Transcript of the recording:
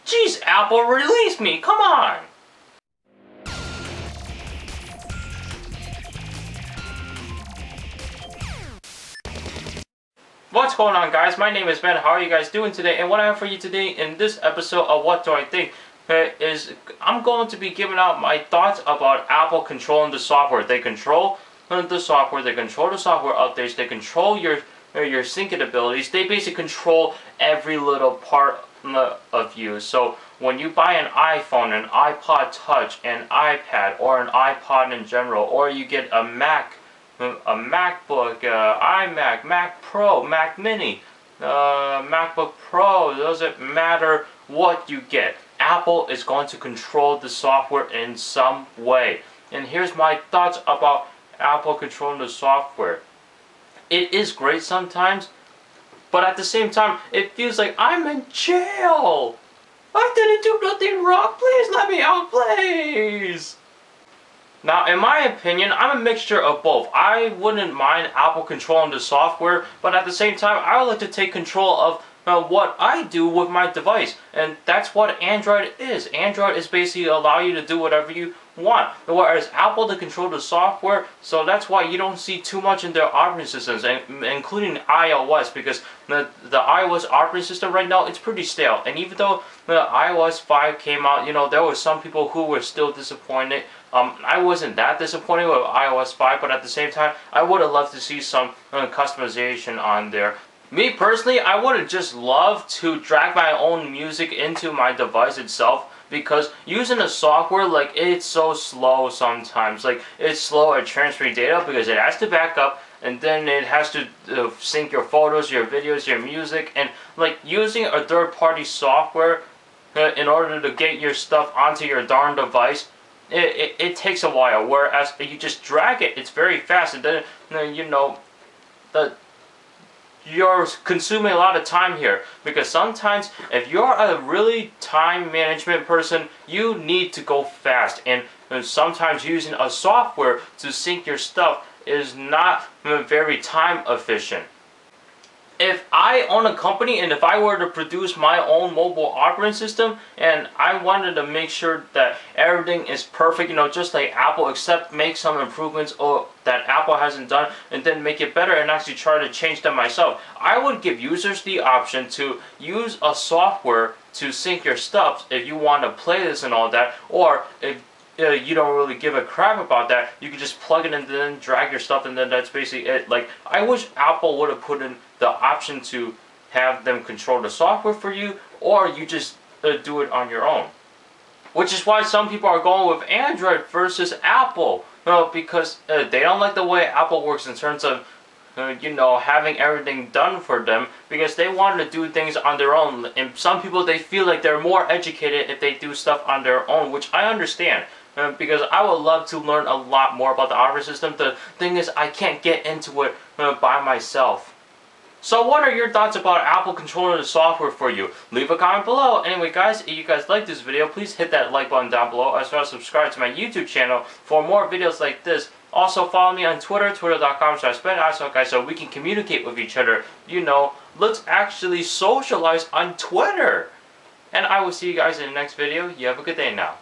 Jeez, Apple, release me, come on! What's going on, guys? My name is Ben. How are you guys doing today? And what I have for you today in this episode of What Do I Think is I'm going to be giving out my thoughts about Apple controlling the software. They control the software, they control the software updates, they control your syncing abilities. They basically control every little part of you. So when you buy an iPhone, an iPod Touch, an iPad, or an iPod in general, or you get a Mac, a MacBook, iMac, Mac Pro, Mac Mini, MacBook Pro, doesn't matter what you get. Apple is going to control the software in some way. And here's my thoughts about Apple controlling the software. It is great sometimes, but at the same time, it feels like I'm in jail. I didn't do nothing wrong. Please let me out, please. Now, in my opinion, I'm a mixture of both. I wouldn't mind Apple controlling the software, but at the same time, I would like to take control of what I do with my device. And that's what Android is. Android is basically allow you to do whatever you want. Whereas Apple to control the software, so that's why you don't see too much in their operating systems, including iOS, because the iOS operating system right now, it's pretty stale. And even though the iOS 5 came out, you know, there were some people who were still disappointed. I wasn't that disappointed with iOS 5, but at the same time, I would have loved to see some customization on there. Me personally, I would have just loved to drag my own music into my device itself, because using the software, like, it's so slow sometimes. Like, it's slow at transferring data because it has to back up, and then it has to sync your photos, your videos, your music, and like using a third-party software in order to get your stuff onto your darn device, it takes a while. Whereas if you just drag it, it's very fast, and then you know you're consuming a lot of time here, because sometimes if you're a really time management person, you need to go fast, and sometimes using a software to sync your stuff is not very time efficient. If I own a company and if I were to produce my own mobile operating system and I wanted to make sure that everything is perfect, you know, just like Apple, except make some improvements that Apple hasn't done and then make it better and actually try to change them myself, I would give users the option to use a software to sync your stuff if you want to play this and all that, or if you don't really give a crap about that, you can just plug it in and then drag your stuff, and then that's basically it. Like, I wish Apple would have put in the option to have them control the software for you, or you just do it on your own. Which is why some people are going with Android versus Apple, because they don't like the way Apple works in terms of you know, having everything done for them, because they want to do things on their own. And some people, they feel like they're more educated if they do stuff on their own, which I understand. Because I would love to learn a lot more about the operating system. The thing is, I can't get into it by myself. So what are your thoughts about Apple controlling the software for you? Leave a comment below. Anyway, guys, if you guys like this video, please hit that like button down below, as well as subscribe to my YouTube channel for more videos like this. Also, follow me on Twitter, twitter.com/Ben. Guys, so we can communicate with each other. You know, let's actually socialize on Twitter. And I will see you guys in the next video. You have a good day now.